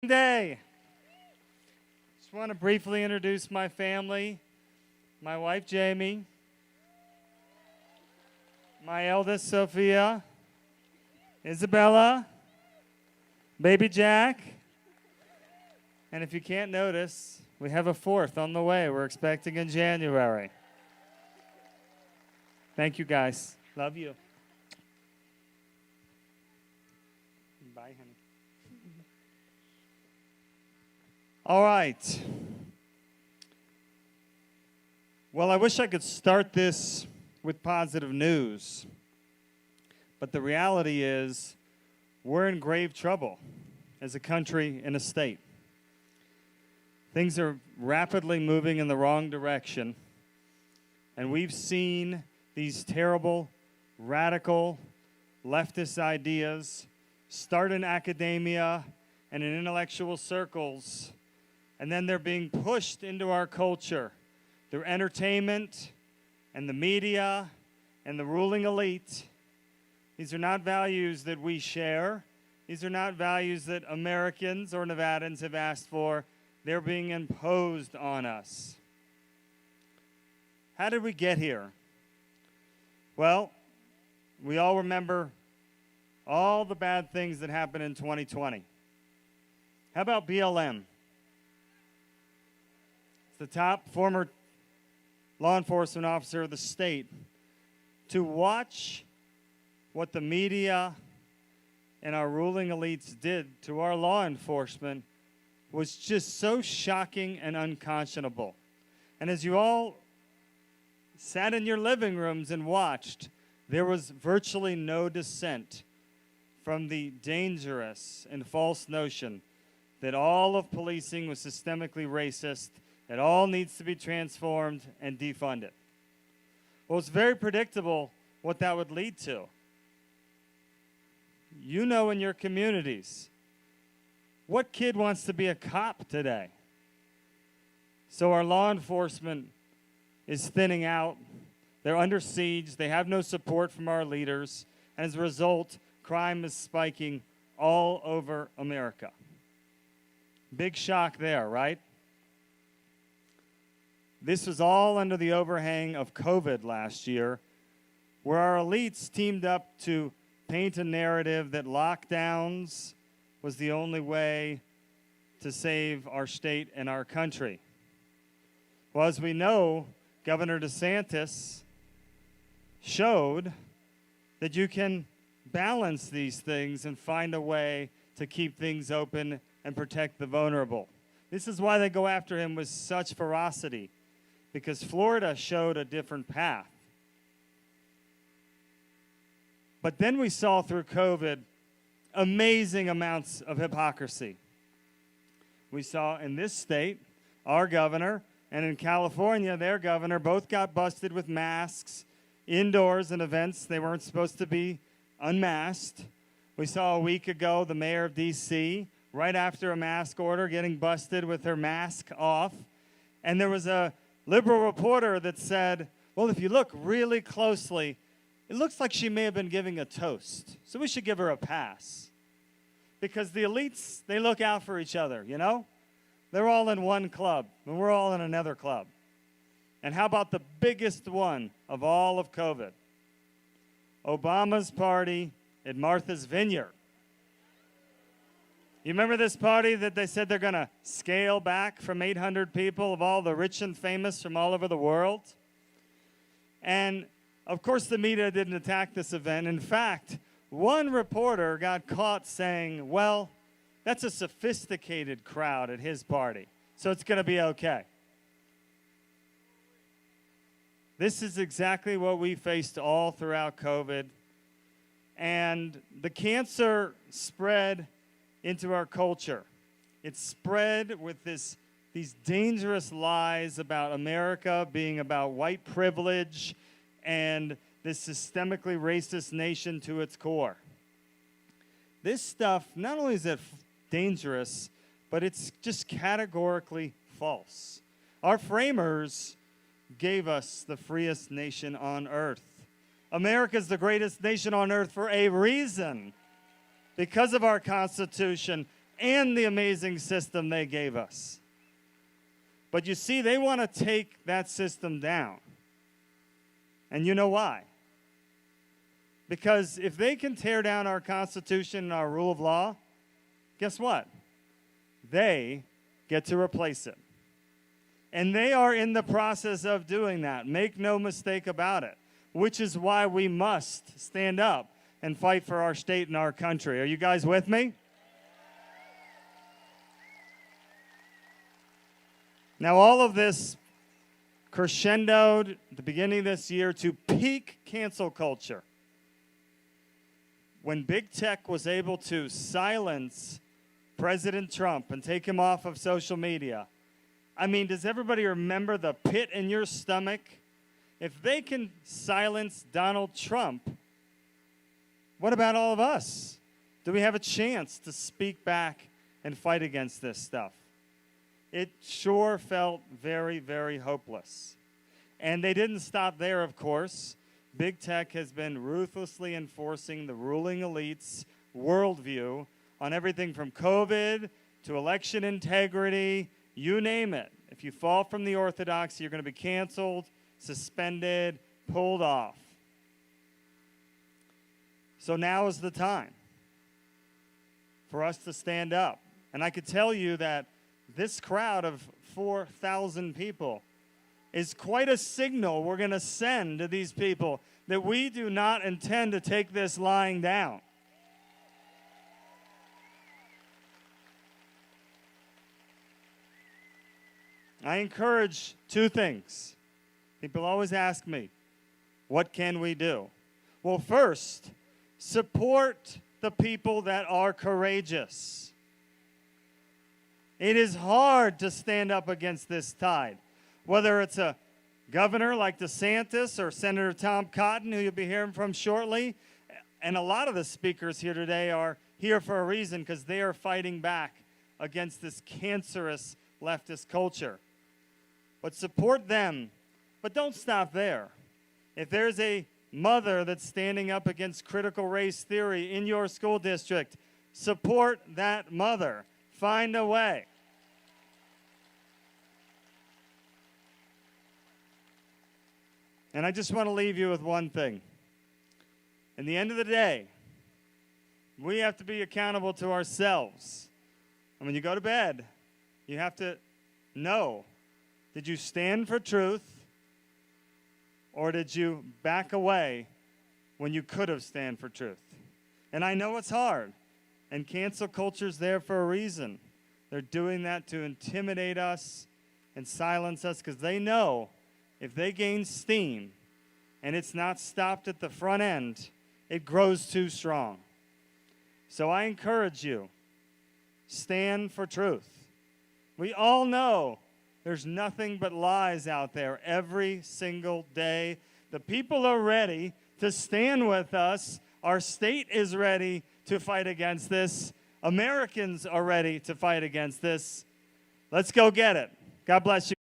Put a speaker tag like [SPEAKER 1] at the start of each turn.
[SPEAKER 1] Day. Just want to briefly introduce my family. My wife, Jamie. My eldest, Sophia. Isabella. Baby Jack. And if you can't notice, we have a fourth on the way. We're expecting in January. Thank you, guys. Love you. Bye, honey. All right. Well, I wish I could start this with positive news. But the reality is we're in grave trouble as a country and a state. Things are rapidly moving in the wrong direction. And we've seen these terrible, radical, leftist ideas start in academia and in intellectual circles. And then they're being pushed into our culture through entertainment and the media and the ruling elite. These are not values that we share. These are not values that Americans or Nevadans have asked for. They're being imposed on us. How did we get here? Well, we all remember all the bad things that happened in 2020. How about BLM? The top former law enforcement officer of the state, to watch what the media and our ruling elites did to our law enforcement was just so shocking and unconscionable. And as you all sat in your living rooms and watched, there was virtually no dissent from the dangerous and false notion that all of policing was systemically racist. It all needs to be transformed and defunded. Well, it's very predictable what that would lead to. You know in your communities, what kid wants to be a cop today? So our law enforcement is thinning out. They're under siege. They have no support from our leaders. And as a result, crime is spiking all over America. Big shock there, right? This was all under the overhang of COVID last year, where our elites teamed up to paint a narrative that lockdowns was the only way to save our state and our country. Well, as we know, Governor DeSantis showed that you can balance these things and find a way to keep things open and protect the vulnerable. This is why they go after him with such ferocity, because Florida showed a different path. But then we saw through COVID amazing amounts of hypocrisy. We saw in this state, our governor, and in California, their governor, both got busted with masks indoors in events they weren't supposed to be unmasked. We saw a week ago the mayor of D.C., right after a mask order, getting busted with her mask off. And there was a liberal reporter that said, well, if you look really closely, it looks like she may have been giving a toast. So we should give her a pass. Because the elites, they look out for each other, you know? They're all in one club, and we're all in another club. And how about the biggest one of all of COVID? Obama's party at Martha's Vineyard. You remember this party that they said they're going to scale back from 800 people of all the rich and famous from all over the world? And, of course, the media didn't attack this event. In fact, one reporter got caught saying, well, that's a sophisticated crowd at his party, so it's going to be okay. This is exactly what we faced all throughout COVID. And the cancer spread into our culture. It spread with these dangerous lies about America being about white privilege and this systemically racist nation to its core. This stuff, not only is it dangerous, but it's just categorically false. Our framers gave us the freest nation on earth. America's the greatest nation on earth for a reason. Because of our Constitution and the amazing system they gave us. But you see, they want to take that system down. And you know why? Because if they can tear down our Constitution and our rule of law, guess what? They get to replace it. And they are in the process of doing that. Make no mistake about it. Which is why we must stand up and fight for our state and our country. Are you guys with me? Now, all of this crescendoed at the beginning of this year to peak cancel culture. When big tech was able to silence President Trump and take him off of social media. I mean, does everybody remember the pit in your stomach? If they can silence Donald Trump, what about all of us? Do we have a chance to speak back and fight against this stuff? It sure felt very, very hopeless. And they didn't stop there, of course. Big tech has been ruthlessly enforcing the ruling elite's worldview on everything from COVID to election integrity, you name it. If you fall from the orthodoxy, you're going to be canceled, suspended, pulled off. So now is the time for us to stand up. And I could tell you that this crowd of 4,000 people is quite a signal we're going to send to these people that we do not intend to take this lying down. I encourage two things. People always ask me, what can we do? Well, first, support the people that are courageous. It is hard to stand up against this tide. Whether it's a governor like DeSantis or Senator Tom Cotton, who you'll be hearing from shortly, and a lot of the speakers here today are here for a reason because they are fighting back against this cancerous leftist culture. But support them, but don't stop there. If there's a mother that's standing up against critical race theory in your school district, support that mother. Find a way. And I just want to leave you with one thing. In the end of the day, we have to be accountable to ourselves. And when you go to bed, you have to know, did you stand for truth or did you back away when you could have stand for truth? And I know it's hard. And cancel culture's there for a reason. They're doing that to intimidate us and silence us because they know if they gain steam and it's not stopped at the front end, it grows too strong. So I encourage you, stand for truth. We all know there's nothing but lies out there every single day. The people are ready to stand with us. Our state is ready to fight against this. Americans are ready to fight against this. Let's go get it. God bless you.